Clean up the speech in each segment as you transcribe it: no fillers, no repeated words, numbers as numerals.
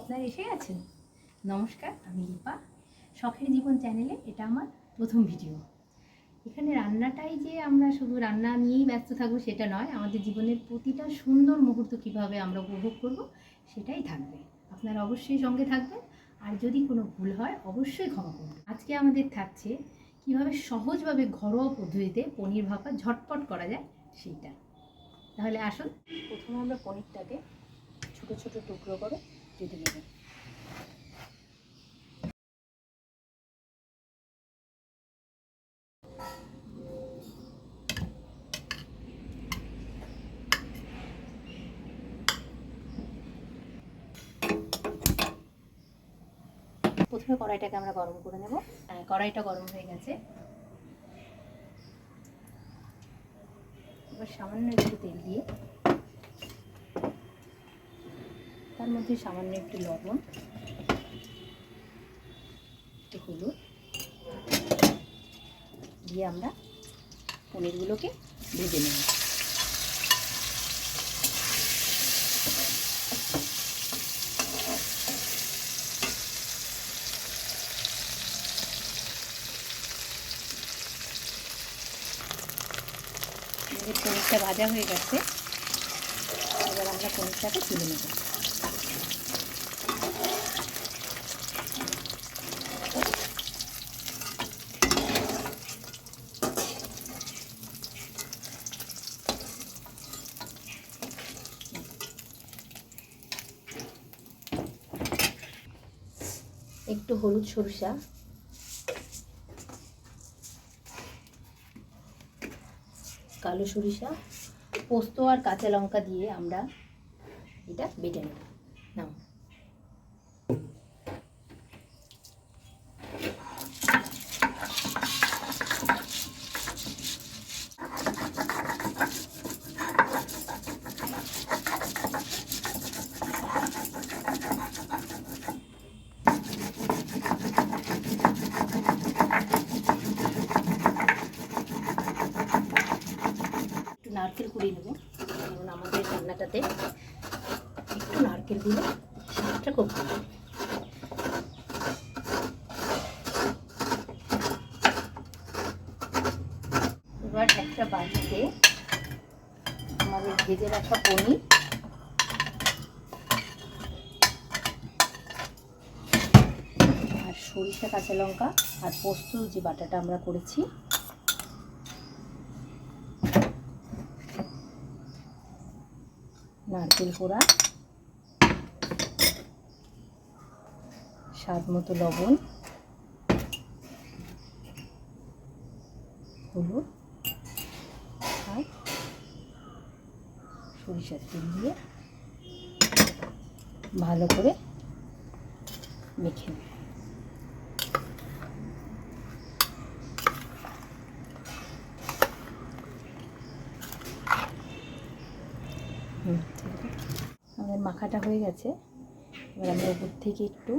আপনারা এসে গেছেন। নমস্কার, আমি দীপা। শখের জীবন চ্যানেলে এটা আমার প্রথম ভিডিও। এখানে রান্নাটাই যে আমরা শুধু রান্না নিয়েই ব্যস্ত থাকবো সেটা নয়, আমাদের জীবনের প্রতিটা সুন্দর মুহূর্ত কীভাবে আমরা উপভোগ করব সেটাই থাকবে। আপনারা অবশ্যই সঙ্গে থাকবেন, আর যদি কোনো ভুল হয় অবশ্যই ক্ষমা করবেন। আজকে আমাদের থাকছে কীভাবে সহজভাবে ঘরোয়া পদ্ধতিতে পনির ভাপা ঝটপট করা যায় সেইটা। তাহলে আসুন, প্রথমে আমরা পনিরটাকে ছোট ছোট টুকরো করে কেটে নেব। প্রথমে কড়াইটাকে আমরা গরম করে নেব। কড়াইটা গরম হয়ে গেছে, এবার সামান্য একটু তেল দিয়ে তার মধ্যে সামান্য একটু লবণ, একটু হলুদ দিয়ে আমরা পনিরগুলোকে ভেজে নেব। পনিরটা ভাজা হয়ে গেছে, এবার আমরা পনিরটাকে তুলে নেব। একটু হলুদ, সরষা, কালো সরিষা, পোস্ত আর কাঁচা লঙ্কা দিয়ে আমরা এটা বেটে নেব। নাও, নারকেল কুড়িয়ে নেব, কারণ আমাদের রান্নাটাতে একটু নারকেল দিলে স্বাদটা খুব ভালো। এবার একটা বাটিতে আমাদের ভেজে রাখা পনির আর সরিষা, কাঁচা লঙ্কা আর পোস্ত যে বাটাটা আমরা করেছি নারকেল কোড়া, স্বাদ মতো লবণ, হলুদ আর সরিষার তেল দিয়ে ভালো করে মেখে নেব। আমাদের মাখাটা হয়ে গেছে, এবার আমরা উপর থেকে একটু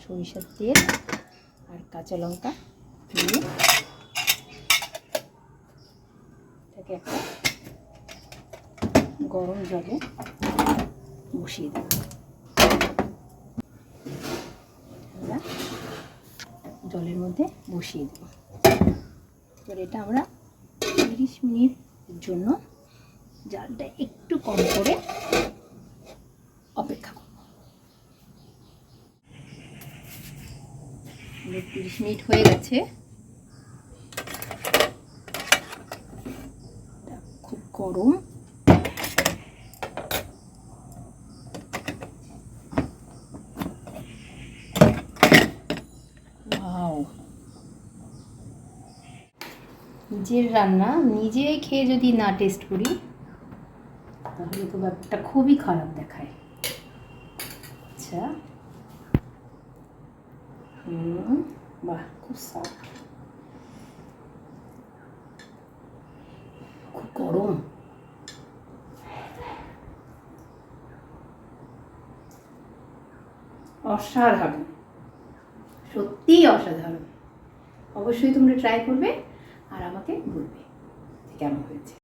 সরিষার তেল আর কাঁচা লঙ্কা দিয়ে এটাকে একটা গরম জলে বসিয়ে দেব। আমরা জলের মধ্যে বসিয়ে দেব। এবার এটা আমরা 30 মিনিটের জন্য জালটা একটু কম করে অপেক্ষা করব। 30 মিনিট হয়ে গেছে, খুব গরম। নিজের রান্না নিজে খেয়ে যদি না টেস্ট করি তাহলে তো ব্যাপারটা খুবই খারাপ দেখায়। আচ্ছা, বাহ, খুব সফট, খুব গরম। অসাধারণ, সত্যিই অসাধারণ। অবশ্যই তোমরা ট্রাই করবে আর আমাকে বলবে কেমন হয়েছে।